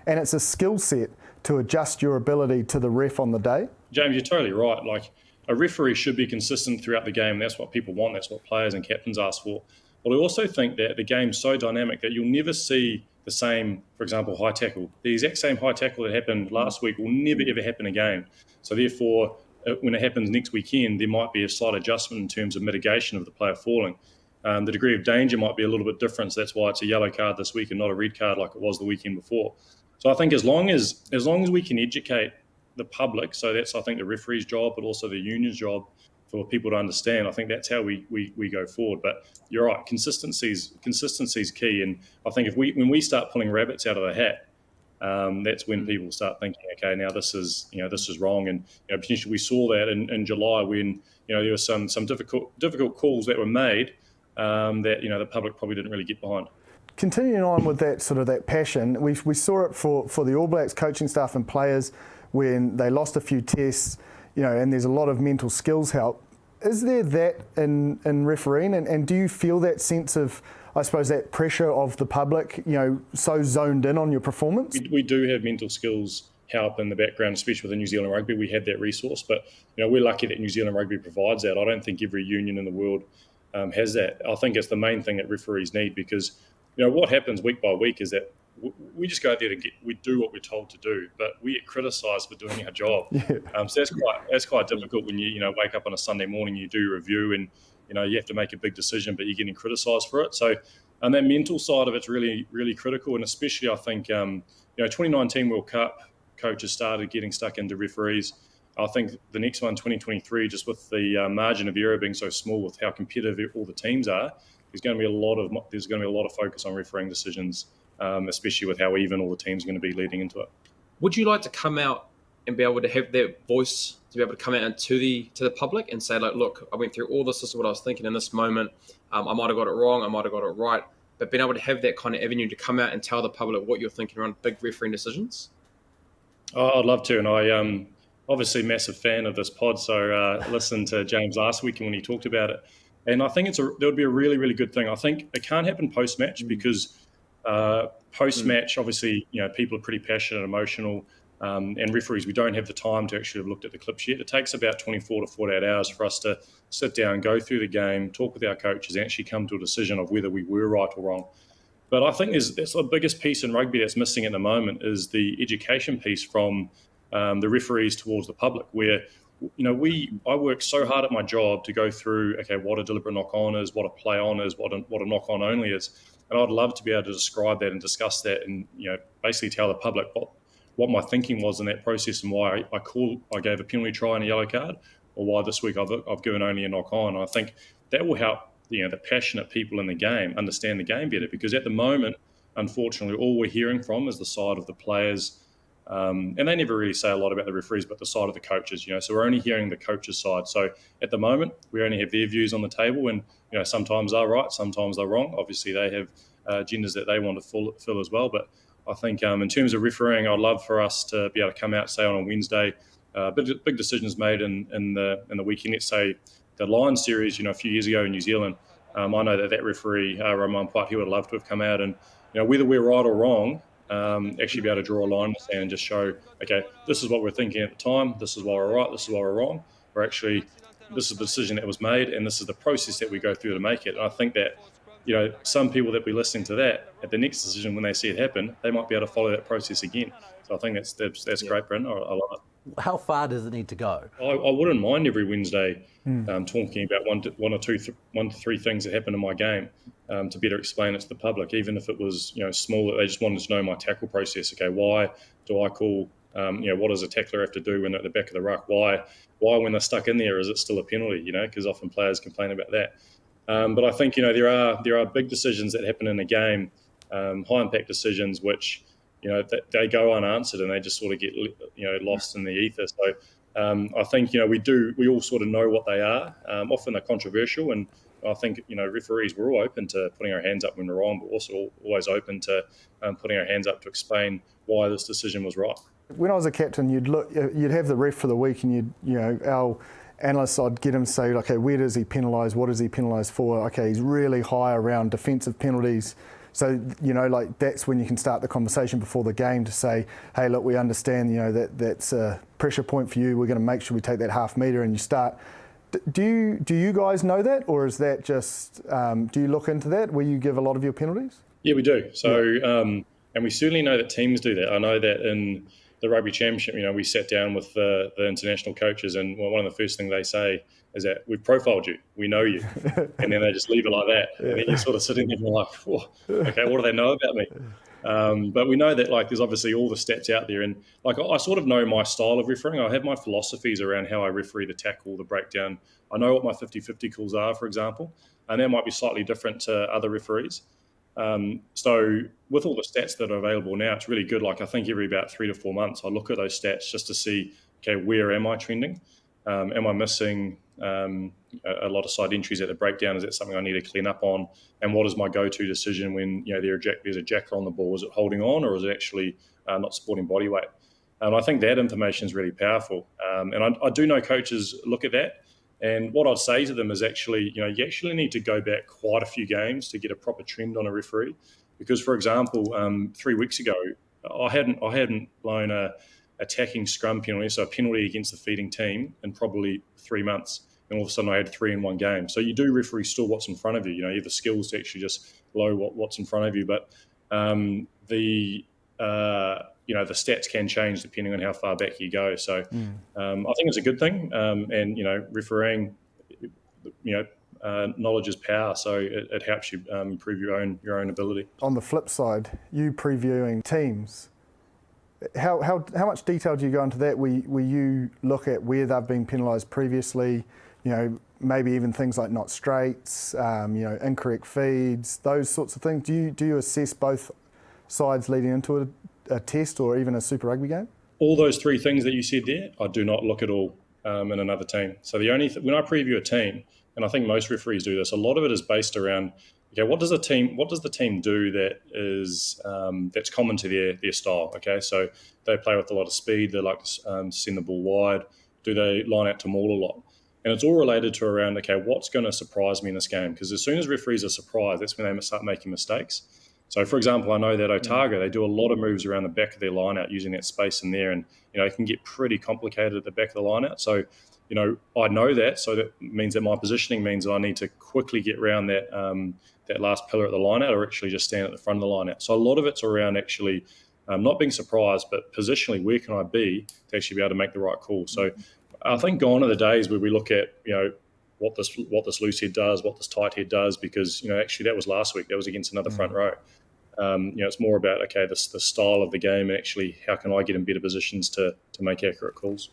and it's a skill set to adjust your ability to the ref on the day. James, you're totally right. Like, a referee should be consistent throughout the game. That's what people want. That's what players and captains ask for. But I also think that the game's so dynamic that you'll never see the same, for example, high tackle. The exact same high tackle that happened last week will never, ever happen again. So therefore, when it happens next weekend, there might be a slight adjustment in terms of mitigation of the player falling. The degree of danger might be a little bit different. So that's why it's a yellow card this week and not a red card like it was the weekend before. So I think as long as we can educate the public, so that's, I think, the referee's job, but also the union's job for people to understand. I think that's how we go forward. But you're right, consistency's key. And I think when we start pulling rabbits out of the hat, that's when people start thinking, okay, now this is wrong. And potentially we saw that in July when there were some difficult calls that were made that the public probably didn't really get behind. Continuing on with that passion, we saw it for the All Blacks coaching staff and players when they lost a few tests, and there's a lot of mental skills help. Is there that in refereeing, and do you feel that sense of, I suppose, that pressure of the public, so zoned in on your performance? We do have mental skills help in the background, especially with the New Zealand Rugby. We have that resource, but we're lucky that New Zealand Rugby provides that. I don't think every union in the world has that. I think it's the main thing that referees need, because what happens week by week is that we just go out there we do what we're told to do, but we get criticised for doing our job. Yeah. So that's quite difficult when you wake up on a Sunday morning, you do a review, and you have to make a big decision, but you're getting criticised for it. So, and that mental side of it's really, really critical, and especially I think 2019 World Cup coaches started getting stuck into referees. I think the next one, 2023, just with the margin of error being so small, with how competitive all the teams are, there's going to be a lot of focus on refereeing decisions. Especially with how even all the teams are going to be leading into it. Would you like to come out and be able to have that voice, to be able to come out to the public and say, like, look, I went through all this is what I was thinking in this moment. I might have got it wrong, I might have got it right. But being able to have that kind of avenue to come out and tell the public what you're thinking around big refereeing decisions? Oh, I'd love to. And I obviously massive fan of this pod, so listened to James last week when he talked about it. And I think that would be a really, really good thing. I think it can't happen post-match because post-match, obviously, people are pretty passionate, emotional, and referees, we don't have the time to actually have looked at the clips yet. It takes about 24 to 48 hours for us to sit down, go through the game, talk with our coaches, and actually come to a decision of whether we were right or wrong. But I think that's the biggest piece in rugby that's missing at the moment is the education piece from the referees towards the public, where I work so hard at my job to go through, okay, what a deliberate knock-on is, what a play-on is, what a knock-on only is. And I'd love to be able to describe that and discuss that and, basically tell the public what my thinking was in that process and why I gave a penalty try and a yellow card, or why this week I've given only a knock-on. I think that will help, the passionate people in the game understand the game better, because at the moment, unfortunately, all we're hearing from is the side of the players. And they never really say a lot about the referees, but the side of the coaches, so we're only hearing the coaches' side. So at the moment, we only have their views on the table, and, sometimes they're right, sometimes they're wrong. Obviously, they have agendas that they want to fill as well. But I think in terms of refereeing, I'd love for us to be able to come out, say on a Wednesday, big decisions made in the weekend. Let's say the Lions series, a few years ago in New Zealand. I know that referee, Roman Puat, he would have loved to have come out and, whether we're right or wrong, actually be able to draw a line in the sand and just show, okay, this is what we're thinking at the time, this is why we're right, this is why we're wrong, or actually this is the decision that was made and this is the process that we go through to make it. And I think that, some people that be listening to that, at the next decision when they see it happen, they might be able to follow that process again. So I think that's great, Brendan. I love it. How far does it need to go? I wouldn't mind every Wednesday talking about one to three things that happened in my game to better explain it to the public, even if it was small, that they just wanted to know my tackle process. Okay, why do I call? What does a tackler have to do when at the back of the ruck? Why when they're stuck in there is it still a penalty? Because often players complain about that. But I think there are big decisions that happen in a game, high impact decisions which. They go unanswered and they just sort of get, lost in the ether. So I think, we all sort of know what they are. Often they're controversial, and I think, referees, we're all open to putting our hands up when we're wrong, but also always open to putting our hands up to explain why this decision was right. When I was a captain, you'd have the ref for the week, and our analysts, I'd get him to say, okay, where does he penalise? What is he penalised for? Okay, he's really high around defensive penalties. So, like that's when you can start the conversation before the game to say, hey, look, we understand, that's a pressure point for you. We're going to make sure we take that half metre, and you start. Do you guys know that, or is that just, do you look into that where you give a lot of your penalties? Yeah, we do. So, and we certainly know that teams do that. I know that in the Rugby Championship, we sat down with the international coaches, and one of the first things they say is that we've profiled you, we know you, and then they just leave it like that. Yeah. And then you're sort of sitting there like, okay, what do they know about me? But we know that there's obviously all the stats out there, and I sort of know my style of refereeing. I have my philosophies around how I referee the tackle, the breakdown. I know what my 50-50 calls are, for example, and that might be slightly different to other referees. So with all the stats that are available now, it's really good. I think every about 3 to 4 months, I look at those stats just to see, okay, where am I trending? Am I missing a lot of side entries at the breakdown? Is that something I need to clean up on? And what is my go-to decision when there's a jacker on the ball? Is it holding on, or is it actually not supporting body weight? And I think that information is really powerful. And I do know coaches look at that. And what I'd say to them is actually, you actually need to go back quite a few games to get a proper trend on a referee. Because, for example, 3 weeks ago, I hadn't blown a attacking scrum penalty, so a penalty against the feeding team, in probably 3 months. And all of a sudden I had 3 in one game. So you do referee still what's in front of you. You have the skills to actually just blow what's in front of you. But the stats can change depending on how far back you go. So I think it's a good thing. And refereeing, knowledge is power. So it helps you improve your own ability. On the flip side, you previewing teams, how much detail do you go into that? Where you look at where they've been penalised previously, maybe even things like not straights, incorrect feeds, those sorts of things. Do you assess both sides leading into a test or even a Super Rugby game? All those 3 things that you said there, I do not look at all in another team. So the only when I preview a team, and I think most referees do this, a lot of it is based around, okay, what does the team do that is that's common to their style? Okay, so they play with a lot of speed. They like to send the ball wide. Do they line out to maul a lot? And it's all related to around, okay, what's going to surprise me in this game? Because as soon as referees are surprised, that's when they start making mistakes. So, for example, I know that AOTEAROA, they do a lot of moves around the back of their line-out using that space in there, and it can get pretty complicated at the back of the line-out. So, I know that, so that means that my positioning means that I need to quickly get around that last pillar at the line-out, or actually just stand at the front of the line-out. So a lot of it's around actually not being surprised, but positionally, where can I be to actually be able to make the right call? So I think gone are the days where we look at, what this loose head does, what this tight head does, because, actually that was last week. That was against another front row. It's more about, okay, the style of the game, and actually how can I get in better positions to make accurate calls.